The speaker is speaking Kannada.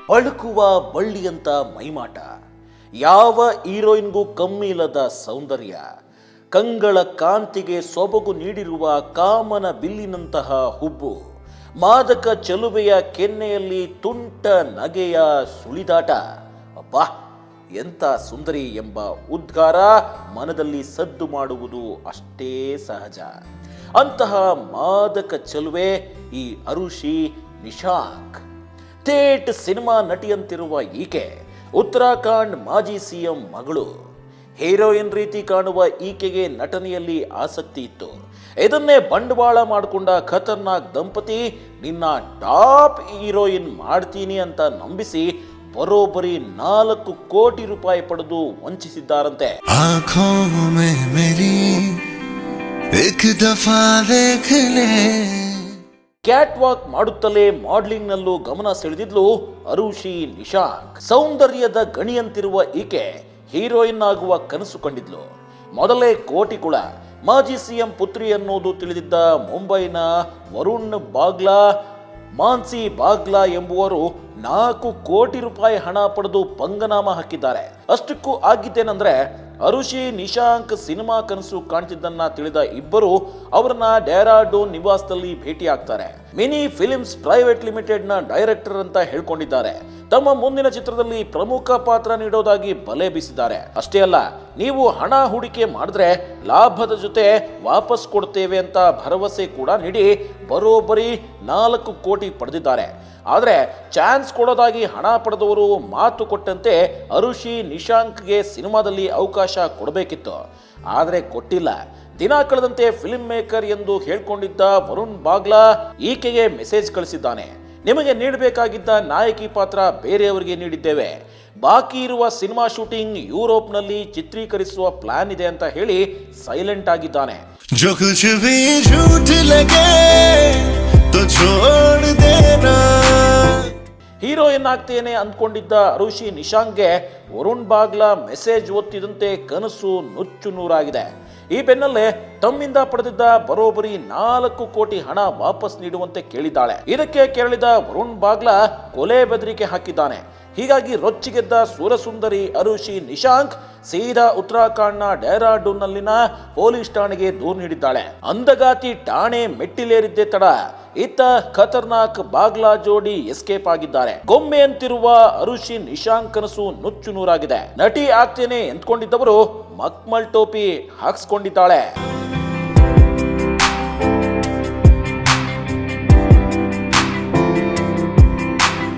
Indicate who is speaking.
Speaker 1: ಬಳುಕುವ ಬಳ್ಳಿಯಂತ ಮೈಮಾಟ, ಯಾವ ಹೀರೋಯಿನ್ಗೂ ಕಮ್ಮಿ ಇಲ್ಲದ ಸೌಂದರ್ಯ, ಕಂಗಳ ಕಾಂತಿಗೆ ಸೊಬಗು ನೀಡಿರುವ ಕಾಮನ ಬಿಲ್ಲಿನಂತಹ ಹುಬ್ಬು, ಮಾದಕ ಚೆಲುವೆಯ ಕೆನ್ನೆಯಲ್ಲಿ ತುಂಟ ನಗೆಯ ಸುಳಿದಾಟ. ಅಬ್ಬಾ, ಎಂಥ ಸುಂದರಿ ಎಂಬ ಉದ್ಗಾರ ಮನದಲ್ಲಿ ಸದ್ದು ಮಾಡುವುದು ಅಷ್ಟೇ ಸಹಜ. ಅಂತಹ ಮಾದಕ ಚೆಲುವೆ ಈ ಅರುಷಿ ನಿಶಾಂಕ್. ಥೇಟ್ ಸಿನಿಮಾ ನಟಿಯಂತಿರುವ ಈಕೆ ಉತ್ತರಾಖಂಡ್ ಮಾಜಿ ಸಿಎಂ ಮಗಳು. ಹೀರೋಯಿನ್ ರೀತಿ ಕಾಣುವ ಈಕೆಗೆ ನಟನೆಯಲ್ಲಿ ಆಸಕ್ತಿ ಇತ್ತು. ಇದನ್ನೇ ಬಂಡವಾಳ ಮಾಡಿಕೊಂಡ ಖತರ್ನಾಕ್ ದಂಪತಿ ನಿನ್ನ ಟಾಪ್ ಹೀರೋಯಿನ್ ಮಾಡ್ತೀನಿ ಅಂತ ನಂಬಿಸಿ ಬರೋಬ್ಬರಿ 4 ಕೋಟಿ ರೂಪಾಯಿ ಪಡೆದು ವಂಚಿಸಿದ್ದಾರಂತೆ. ಕ್ಯಾಟ್ ವಾಕ್ ಮಾಡುತ್ತಲೇ ಮಾಡಲಿಂಗ್ ನಲ್ಲೂ ಗಮನ ಸೆಳೆದಿದ್ಲು ಅರುಷಿ ನಿಶಾಂಕ್. ಸೌಂದರ್ಯದ ಗಣಿಯಂತಿರುವ ಈಕೆ ಹೀರೋಯಿನ್ ಆಗುವ ಕನಸು ಕಂಡಿದ್ಲು. ಮೊದಲೇ ಕೋಟಿ ಕುಳ, ಮಾಜಿ ಸಿಎಂ ಪುತ್ರಿ ಅನ್ನೋದು ತಿಳಿದಿದ್ದ ಮುಂಬೈನ ವರುಣ್ ಬಾಗ್ಲಾ, ಮಾನ್ಸಿ ಬಾಗ್ಲಾ ಎಂಬುವರು 4 ಕೋಟಿ ರೂಪಾಯಿ ಹಣ ಪಡೆದು ಪಂಗನಾಮ ಹಾಕಿದ್ದಾರೆ. ಅಷ್ಟಕ್ಕೂ ಆಗಿದ್ದೇನೆಂದ್ರೆ, ಅರುಷಿ ನಿಶಾಂಕ್ ಸಿನಿಮಾ ಕನಸು ಕಾಣ್ತಿದ್ದನ್ನ ತಿಳಿದ ಇಬ್ಬರು ಅವರನ್ನ ಡೆಹ್ರಾಡೂನ್ ನಿವಾಸದಲ್ಲಿ ಭೇಟಿ ಆಗ್ತಾರೆ. ಮಿನಿ ಫಿಲ್ಮ್ಸ್ ಪ್ರೈವೇಟ್ ಲಿಮಿಟೆಡ್ ನ ಡೈರೆಕ್ಟರ್ ಅಂತ ಹೇಳ್ಕೊಂಡಿದ್ದಾರೆ. ತಮ್ಮ ಮುಂದಿನ ಚಿತ್ರದಲ್ಲಿ ಪ್ರಮುಖ ಪಾತ್ರ ನೀಡೋದಾಗಿ ಬಲೆ ಬೀಸಿದ್ದಾರೆ. ಅಷ್ಟೇ ಅಲ್ಲ, ನೀವು ಹಣ ಹೂಡಿಕೆ ಮಾಡಿದ್ರೆ ಲಾಭದ ಜೊತೆ ವಾಪಸ್ ಕೊಡ್ತೇವೆ ಅಂತ ಭರವಸೆ ಕೂಡ ನೀಡಿ ಬರೋಬ್ಬರಿ 4 ಕೋಟಿ ಪಡೆದಿದ್ದಾರೆ. ಆದರೆ ಚಾನ್ಸ್ ಕೊಡೋದಾಗಿ ಹಣ ಪಡೆದವರು ಮಾತು ಕೊಟ್ಟಂತೆ ಅರುಷಿ ನಿಶಾಂಕ್ಗೆ ಸಿನಿಮಾದಲ್ಲಿ ಅವಕಾಶ ಕೊಡಬೇಕಿತ್ತು. ಆದರೆ ಕೊಟ್ಟಿಲ್ಲ. ದಿನ ಕಳೆದಂತೆ ಫಿಲ್ಮ್ ಮೇಕರ್ ಎಂದು ಹೇಳ್ಕೊಂಡಿದ್ದ ವರುಣ್ ಬಾಗ್ಲಾ ಈಕೆಗೆ ಮೆಸೇಜ್ ಕಳಿಸಿದ್ದಾನೆ. ನಿಮಗೆ ನೀಡಬೇಕಾಗಿದ್ದ ನಾಯಕಿ ಪಾತ್ರ ಬೇರೆಯವರಿಗೆ ನೀಡಿದ್ದೇವೆ, ಬಾಕಿ ಇರುವ ಸಿನಿಮಾ ಶೂಟಿಂಗ್ ಯುರೋಪ್ನಲ್ಲಿ ಚಿತ್ರೀಕರಿಸುವ ಪ್ಲಾನ್ ಇದೆ ಅಂತ ಹೇಳಿ ಸೈಲೆಂಟ್ ಆಗಿದ್ದಾನೆ. ಹೀರೋಯಿನ್ ಆಗ್ತೇನೆ ಅಂದ್ಕೊಂಡಿದ್ದ ಅರುಷಿ ನಿಶಾಂಕ್ಗೆ ವರುಣ್ ಬಾಗ್ಲಾ ಮೆಸೇಜ್ ಓದ್ತಿದ್ದಂತೆ ಕನಸು ನುಚ್ಚು ನೂರಾಗಿದೆ. ಈ ಬೆನ್ನಲ್ಲೇ ತಮ್ಮಿಂದ ಪಡೆದಿದ್ದ ಬರೋಬ್ಬರಿ 4 ಕೋಟಿ ಹಣ ವಾಪಸ್ ನೀಡುವಂತೆ ಕೇಳಿದ್ದಾಳೆ. ಇದಕ್ಕೆ ಕೆರಳಿದ ವರುಣ್ ಬಾಗ್ಲಾ ಕೊಲೆ ಬೆದರಿಕೆ ಹಾಕಿದ್ದಾನೆ. ಹೀಗಾಗಿ ರೊಚ್ಚಿಗೆದ್ದ ಸುರಸುಂದರಿ ಅರುಷಿ ನಿಶಾಂಕ್ ಸೀದಾ ಉತ್ತರಾಖಂಡ್ನ ಡೆಹ್ರಾಡೂನ್ನಲ್ಲಿನ ಪೊಲೀಸ್ ಠಾಣೆಗೆ ದೂರು ನೀಡಿದ್ದಾಳೆ. ಅಂದಗಾತಿ ಠಾಣೆ ಮೆಟ್ಟಿಲೇರಿದ್ದೇ ತಡ ಇತ್ತ ಖತರ್ನಾಕ್ ಬಾಗ್ಲಾ ಜೋಡಿ ಎಸ್ಕೇಪ್ ಆಗಿದ್ದಾರೆ. ಗೊಂಬೆ ಅಂತಿರುವ ಅರುಷಿ ನಿಶಾಂಕ್ ಕನಸು ನುಚ್ಚು ನೂರಾಗಿದೆ. ನಟಿ ಆಗ್ತೇನೆ ಎಂದ್ಕೊಂಡಿದ್ದವರು ಮಕ್ಮಲ್ ಟೋಪಿ ಹಾಕ್ಸ್ಕೊಂಡಿದ್ದಾಳೆ.